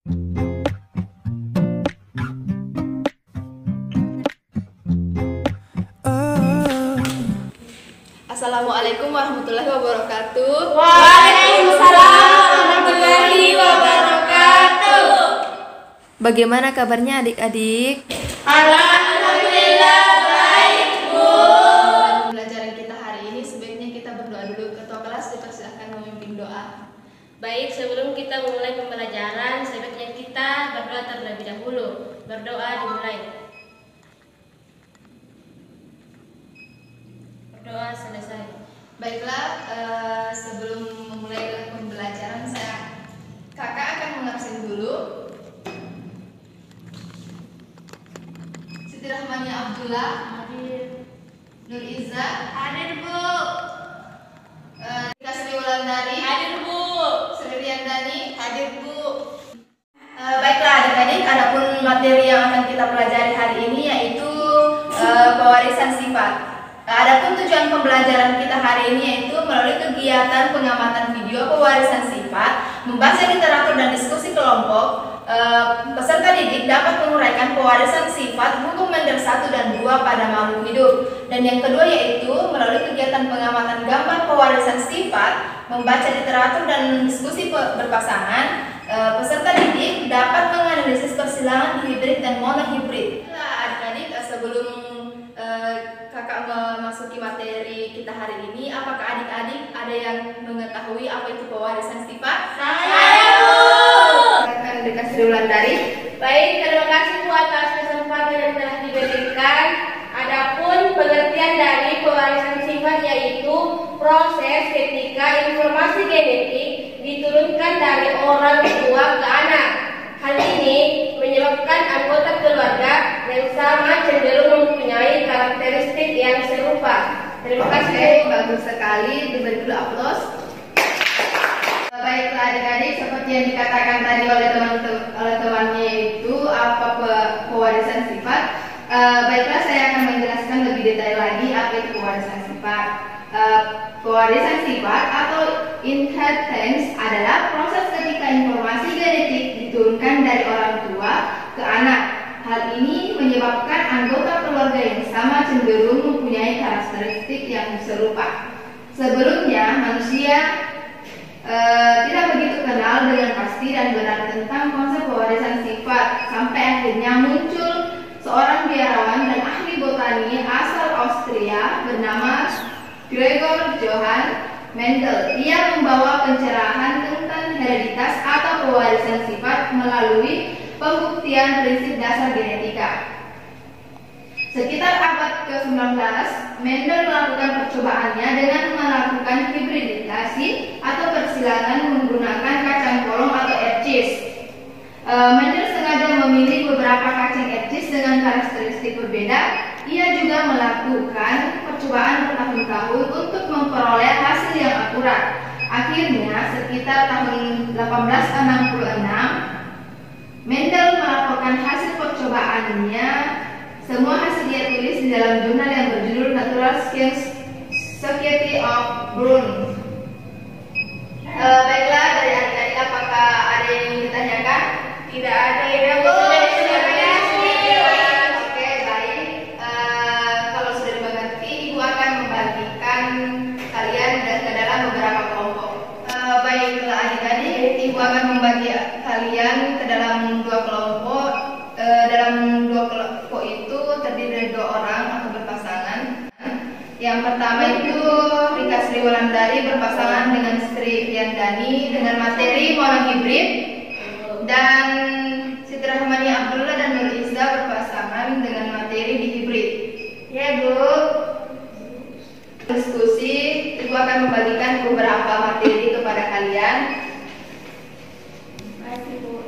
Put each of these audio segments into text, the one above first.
Assalamualaikum warahmatullahi wabarakatuh. Waalaikumsalam warahmatullahi wabarakatuh. Bagaimana kabarnya adik-adik? Alhamdulillah baik, Bu. Pelajaran kita hari ini sebaiknya kita berdoa dulu. Ketua kelas dipersilakan memimpin doa. Baik, sebelum kita memulai pembelajaran, sebaiknya kita berdoa terlebih dahulu. Berdoa dimulai. Berdoa selesai. Baiklah, sebelum memulai pembelajaran, kakak akan mengabsen dulu. Siti Rahmania Abdullah, Hadir. Nur Iza, Hadir, Bu. Rika Sri Wulandari, Hadir, Bu. Sri Riandani, hadir Bu. Baiklah adik-adik, adapun materi yang akan kita pelajari hari ini yaitu pewarisan sifat. Adapun tujuan pembelajaran kita hari ini yaitu melalui kegiatan pengamatan video pewarisan sifat, membaca literatur dan diskusi kelompok, peserta didik dapat menguraikan pewarisan sifat hukum Mendel 1 dan 2 pada makhluk hidup. Dan yang kedua yaitu melalui kegiatan pengamatan gambar pewarisan sifat, membaca literatur dan diskusi berpasangan, peserta didik dapat menganalisis persilangan hibrid dan monohibrid. Nah, adik-adik, sebelum kakak memasuki materi kita hari ini, apakah adik-adik ada yang mengetahui apa itu pewarisan sifat? Saya, Bu. Akan dikasih ulang dari. Baik, terima kasih Bu atas kesempatan yang telah diberikan. Adapun pengertian dari pewarisan sifat yaitu proses ketika informasi genetik diturunkan dari orang tua ke anak. Hal ini menyebabkan anggota keluarga yang sama cenderung mempunyai karakteristik yang serupa. Terima kasih. Bagus sekali, diberi dulu aplaus. Baiklah adik-adik, seperti yang dikatakan tadi oleh temannya itu apa pewarisan sifat. Baiklah, saya akan menjelaskan lebih detail lagi apa itu pewarisan sifat. Pewarisan sifat atau inheritance adalah proses ketika informasi genetik diturunkan dari orang tua ke anak. Hal ini menyebabkan anggota keluarga yang sama cenderung mempunyai karakteristik yang serupa. Sebelumnya, manusia tidak begitu kenal dengan pasti dan benar tentang konsep pewarisan sifat, sampai akhirnya muncul seorang biarawan dan ahli botani asal Austria bernama Gregor Johann Mendel. Ia membawa pencerahan tentang hereditas atau pewarisan sifat melalui pembuktian prinsip dasar genetika. Sekitar abad ke-19, Mendel melakukan percobaannya dengan melakukan hibridisasi atau persilangan menggunakan kacang polong atau ercis. Mendel sengaja memilih beberapa kacang ercis dengan karakteristik berbeda. Ia juga melakukan percobaan bertahun-tahun untuk memperoleh hasil yang akurat. Akhirnya, sekitar tahun 1866, Mendel melaporkan hasil percobaannya. Semua hasil dia tulis di dalam jurnal yang berjudul Natural Science Society of Bonn. Baiklah, dari adik-adik apakah ada yang ingin ditanyakan? Tidak ada yang Oke, baik. Kalau sudah dimengerti, Ibu akan membagikan kalian ke dalam beberapa kelompok. Baiklah adik-adik, Ibu akan membagi kalian ke dalam dua kelompok. Dalam dua kelompok itu terdiri dari 2 orang atau berpasangan. Yang pertama itu Rika Sri Wulandari berpasangan dengan Sri Riandani dengan materi monohibrid, dan Siti Rahmania Abdullah dan Nur Iza berpasangan dengan materi dihibrid. Ya, Bu. Diskusi, Ibu akan membagikan beberapa materi kepada kalian. Terima kasih, Bu.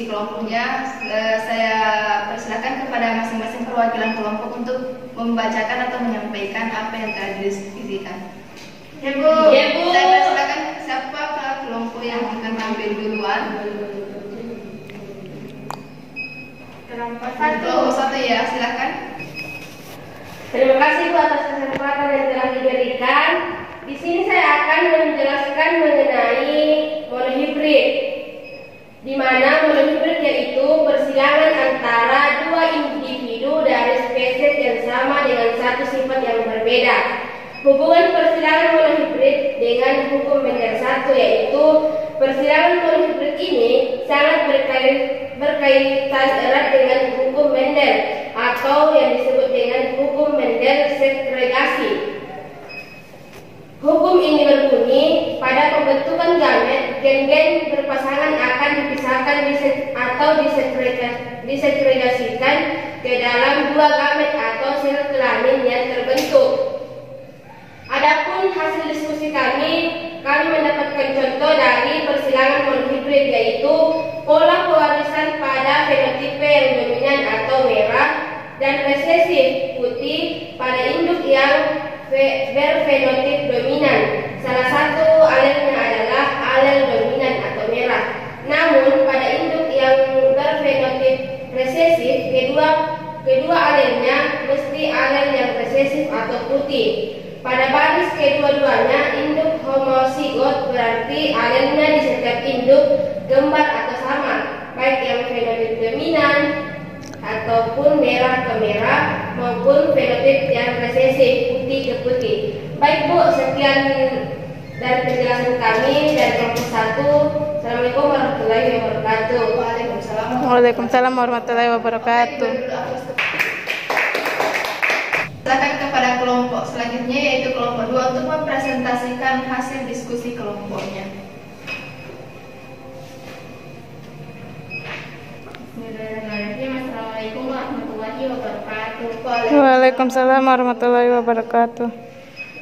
diskusi kelompoknya. Saya persilakan kepada masing-masing perwakilan kelompok untuk membacakan atau menyampaikan apa yang telah didiskusikan. Ya Bu, saya persilakan siapa kelompok yang akan tampil duluan. Kelompok satu ya, silakan. Terima kasih Bu atas kesempatan yang telah diberikan. Di sini saya akan menjelaskan mengenai monohibrid, di mana monohibrid yaitu persilangan antara dua individu dari spesies yang sama dengan satu sifat yang berbeda. Hubungan persilangan monohibrid dengan hukum Mendel 1 yaitu persilangan monohibrid ini sangat berkaitan erat dengan hukum Mendel atau yang disebut dengan hukum Mendel segregasi. Hukum ini berbunyi, pada pembentukan gamet, gen-gen berpasangan akan dipisahkan atau disegregasikan ke dalam dua gamet atau sel kelamin yang terbentuk. Adapun hasil diskusi kami mendapatkan contoh dari persilangan monohibrid, yaitu pola pewarisan pada fenotipe yang dominan atau merah dan resesif putih pada induk yang berfenotip dominan. Salah satu alelnya adalah alel dominan atau merah. Namun pada induk yang berfenotip resesif, kedua alelnya mesti alel yang resesif atau putih. Pada baris kedua-duanya induk homozigot, berarti alelnya di setiap induk gembar atau sama, baik yang fenotip dominan ataupun merah ke merah maupun fenotip yang resesif putih ke putih. Baik Bu, sekian dari penjelasan kami dari kelompok 1. Assalamualaikum warahmatullahi wabarakatuh. Waalaikumsalam warahmatullahi wabarakatuh. Silakan kepada kelompok selanjutnya yaitu kelompok 2 untuk mempresentasikan hasil diskusi kelompoknya. Assalamualaikum warahmatullahi wabarakatuh. Waalaikumsalam warahmatullahi wabarakatuh.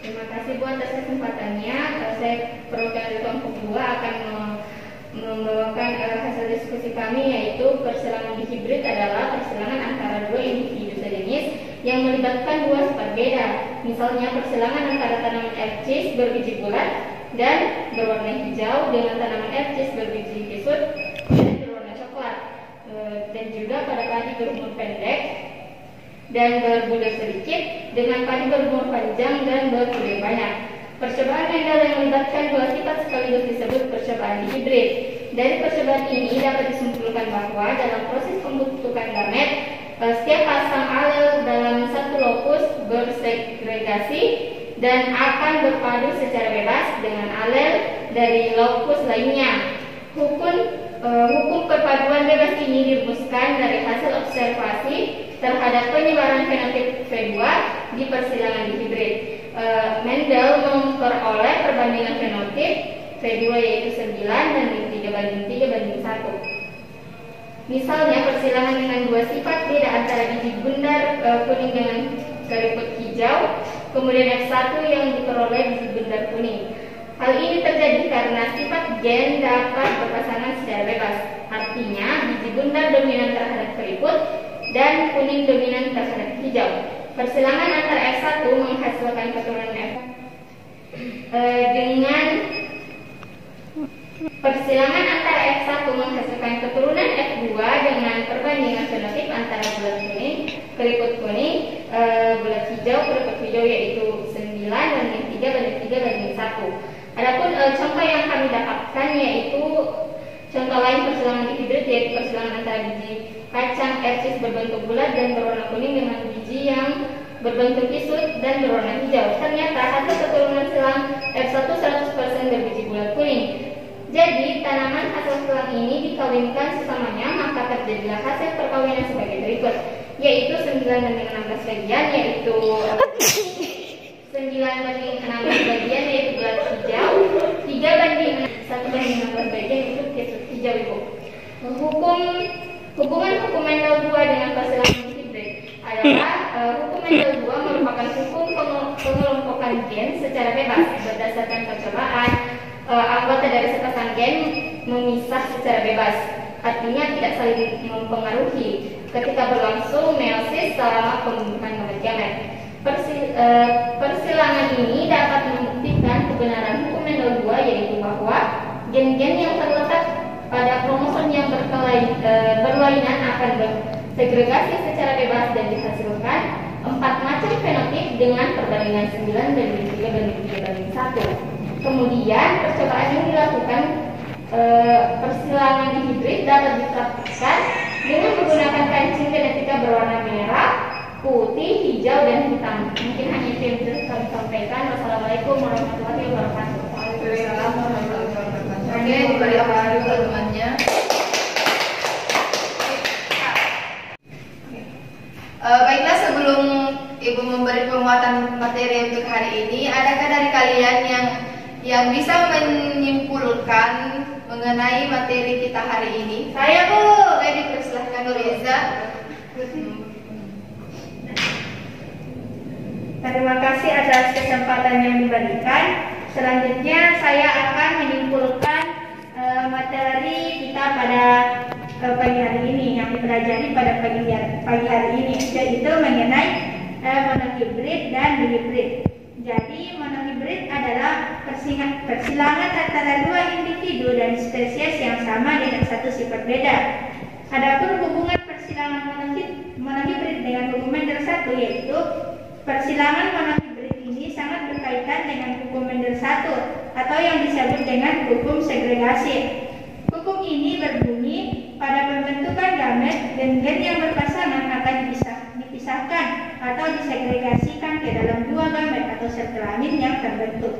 Terima kasih Bu atas kesempatannya. Saya perwakilan kelompok 2 akan membawakan hasil diskusi kami, yaitu persilangan dihibrid adalah persilangan antara dua individu sejenis yang melibatkan dua sifat beda. Misalnya persilangan antara tanaman ercis berbiji bulat dan berwarna hijau dengan tanaman ercis berbiji kesut dan berwarna coklat. Dan juga pada padi berumur pendek dan berbulir sedikit dengan padi berumur panjang dan berbulir banyak. Percobaan Mendel yang melibatkan dua sifat sekaligus disebut percobaan dihibrid. Dari percobaan ini dapat disimpulkan bahwa dalam proses pembentukan gamet, setiap pasang alel dalam satu lokus bersegregasi dan akan berpadu secara bebas dengan alel dari lokus lainnya. Hukum perpaduan bebas ini dirumuskan dari hasil observasi terhadap penyebaran fenotip V2 di persilangan dihibrid. Mendel memperoleh perbandingan fenotip V2 yaitu 9 dan 3:3:1. Misalnya persilangan dengan dua sifat beda antara biji bundar kuning dengan keriput hijau, kemudian F1 yang diperoleh biji bundar kuning. Hal ini terjadi karena sifat gen dapat berpasangan secara bebas. Artinya biji bundar dominan terhadap keriput dan kuning dominan terhadap hijau. Persilangan antara F1 menghasilkan keturunan F dengan persilangan antara F1 menghasilkan keturunan F2 dengan perbandingan fenotip antara bulat kuning, keriput kuning, bulat hijau, keriput hijau yaitu 9 dan 3:3:1. Adapun contoh yang kami dapatkan yaitu contoh lain persilangan dihibrid yaitu persilangan antara biji kacang ercis berbentuk bulat dan berwarna kuning dengan biji yang berbentuk kisut dan berwarna hijau. Ternyata hasil keturunan silang F1 100% berbiji bulat kuning. Jadi tanaman hasil silang ini dikawinkan sesamanya, maka terjadilah hasil perkawinan sebagai berikut, yaitu 9:16 bagian yaitu 9:16 bagian yaitu bulat hijau, 3:1:16 bagian itu kesut hijau Ibu. Hubungan Mendel 2 dengan persilangan dihibrid adalah hukum Mendel 2 merupakan hukum pengelompokan gen secara bebas berdasarkan percobaan anggota dari sepasang gen memisah secara bebas. artinya tidak saling mempengaruhi ketika berlangsung meiosis selama pembentukan gamet gamet. Persilangan ini dapat membuktikan kebenaran hukum Mendel 2, yaitu bahwa gen-gen yang terletak pada kromosom yang berlainan akan bersegregasi secara bebas dan dihasilkan 4 macam fenotip dengan perbandingan 9:3:3:1. Kemudian percobaan yang dilakukan persilangan dihibrid dapat dipraktikkan dengan menggunakan kancing genetika berwarna merah, putih, hijau, dan hitam. Mungkin hanya itu yang bisa kami sampaikan. Wassalamualaikum warahmatullahi wabarakatuh. Waalaikumsalam warahmatullahi wabarakatuh. Oke, diberi apa dulu temannya. Baiklah, sebelum Ibu memberi penguatan materi untuk hari ini, adakah dari kalian yang bisa menyimpulkan mengenai materi kita hari ini? Saya, Bu. Saya dipersilahkan Nuriza. Terima kasih atas kesempatan yang diberikan. Selanjutnya saya akan menyimpulkan materi kita pada pagi hari ini yang dipelajari pada pagi hari ini, yaitu mengenai monohibrid dan dihibrid. Jadi monohibrid adalah persilangan antara dua individu dan spesies yang sama dengan satu sifat beda. Adapun hubungan persilangan monohibrid dengan hukum Mendel 1, yaitu persilangan monohibrid ini sangat berkaitan dengan hukum Mendel 1 atau yang disebut dengan hukum segregasi. Hukum ini berbunyi pada pembentukan gamet, gen-gen yang berpasangan akan dipisahkan atau disegregasikan ke dalam dua gamet atau sel kelamin yang terbentuk.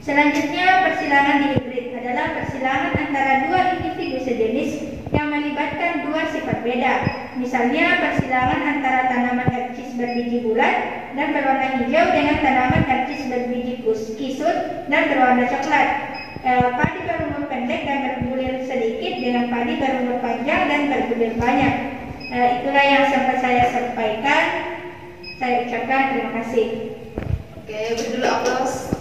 Selanjutnya, persilangan dihibrid adalah persilangan antara dua individu sejenis yang melibatkan dua sifat beda. Misalnya, persilangan antara tanaman hercis berbiji bulat dan berwarna hijau dengan tanaman hercis berbiji kisut dan berwarna coklat. Padi berumur pendek dan berbulir sedikit dengan padi berumur panjang dan berbulir banyak. Itulah yang sempat saya sampaikan. Saya ucapkan terima kasih. Oke, beri dulu aplaus.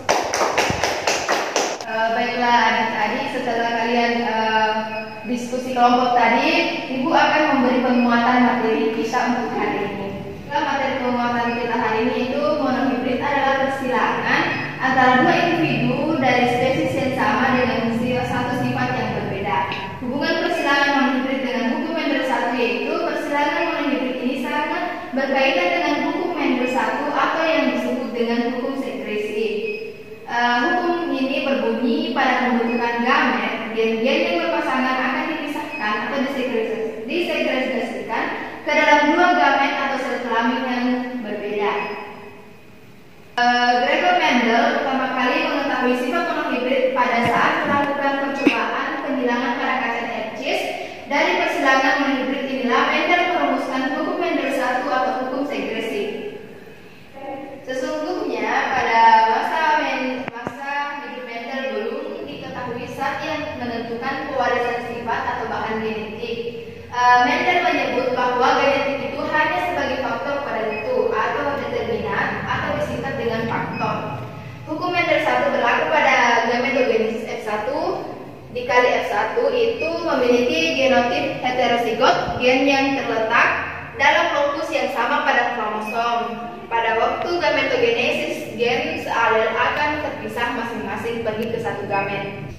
Baiklah adik-adik, setelah kalian diskusi kelompok tadi, Ibu akan memberi penguatan materi kita untuk hari ini. Materi penguatan kita hari ini itu monohibrid adalah persilangan antara dua individu dari spesies yang sama dengan satu sifat yang berbeda. Hubungan persilangan monohibrid dengan hukum Mendel 1, yaitu persilangan monohibrid ini sangat berkaitan dengan hukum Mendel 1 atau yang disebut dengan hukum sekresi. Hukum ini berbunyi pada pembentukan gamet, gen-gen yang berpasangan akan dipisahkan atau disegregasikan ke dalam dua gamet atau sel kelamin yang berbeda. Gregor Mendel pertama kali mengetahui sifat monohibrid pada saat melakukan percobaan penghilangan pada kaset hercis. Dari persilangan monohibrid inilah Mendel merumuskan hukum Mendel 1 atau hukum segresi. Sesungguhnya pada masa hidup Mendel belum diketahui zat yang menentukan pewarisan sifat atau bahan genetik. Mendel menyebut bahwa genetik itu hanya sebagai faktor penentu atau determinan atau disingkat dengan faktor. Hukum Mendel 1 berlaku pada gametogenesis F1 dikali F1 itu memiliki genotip heterozigot, gen yang terletak dalam lokus yang sama pada kromosom. Pada waktu gametogenesis, gen sealel akan terpisah masing-masing pergi ke satu gamet.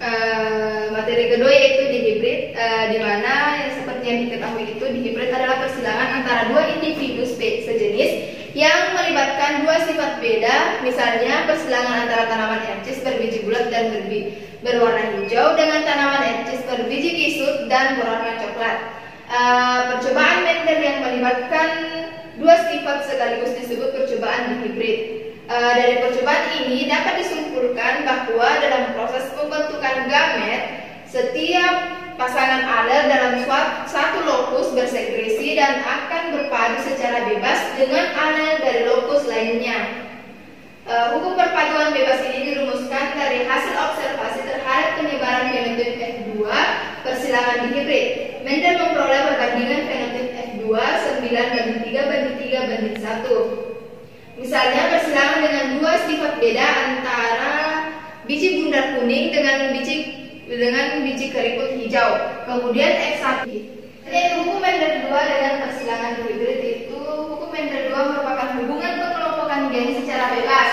Materi kedua yaitu dihibrid, di mana seperti yang diketahui itu dihibrid adalah persilangan antara dua individu sejenis yang melibatkan dua sifat beda. Misalnya persilangan antara tanaman hercis berbiji bulat dan berwarna hijau dengan tanaman hercis berbiji kisut dan berwarna coklat. Percobaan Mendel yang melibatkan dua sifat sekaligus disebut percobaan dihibrid. Dari percobaan ini dapat disimpulkan bahwa dalam proses pembentukan gamet, setiap pasangan alel dalam satu lokus bersegresi dan akan berpadu secara bebas dengan alel dari lokus lainnya. Hukum perpaduan bebas ini dirumuskan dari hasil observasi terhadap penyebaran fenotip F2 persilangan dihibrid. Mendel memperoleh perbandingan fenotip F2 9:3:3:1. Misalnya persilangan dengan dua sifat beda antara biji bundar kuning dengan biji dengan biji keriput hijau. Kemudian X1 yaitu hukum Mendel 2 dengan persilangan hibrid itu hukum Mendel 2 merupakan hubungan pengelompokan gen secara bebas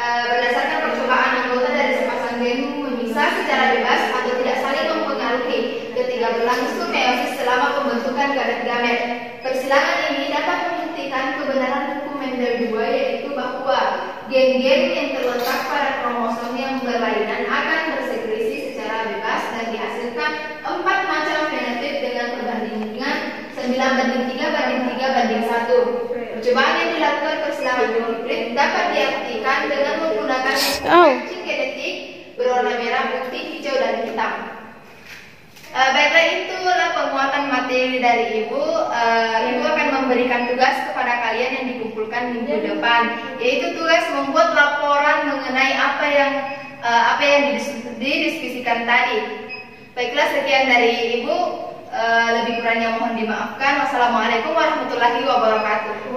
berdasarkan percobaan anggota dari sepasang gen memisah secara bebas atau tidak saling mempengaruhi ketika berlangsung meiosis selama pembentukan gamet. Persilangan ini dapat membuktikan kebenaran hukum Mendel 2 yaitu bahwa gen-gen yang terletak pada kromosom yang berlainan akan bersekresi secara bebas dan dihasilkan 4 macam fenotip dengan perbandingan 9:3:3:1. Percobaan yang dilakukan persilangan hibrid dapat diartikan dengan menggunakan kancing genetik berwarna merah, putih, hijau, dan hitam. Baiklah, itulah penguatan materi dari Ibu. Ibu akan memberikan tugas kepada kalian yang dikumpulkan minggu depan, yaitu tugas membuat laporan mengenai apa yang didiskusikan tadi. Baiklah, sekian dari Ibu. Lebih kurangnya mohon dimaafkan. Wassalamualaikum warahmatullahi wabarakatuh.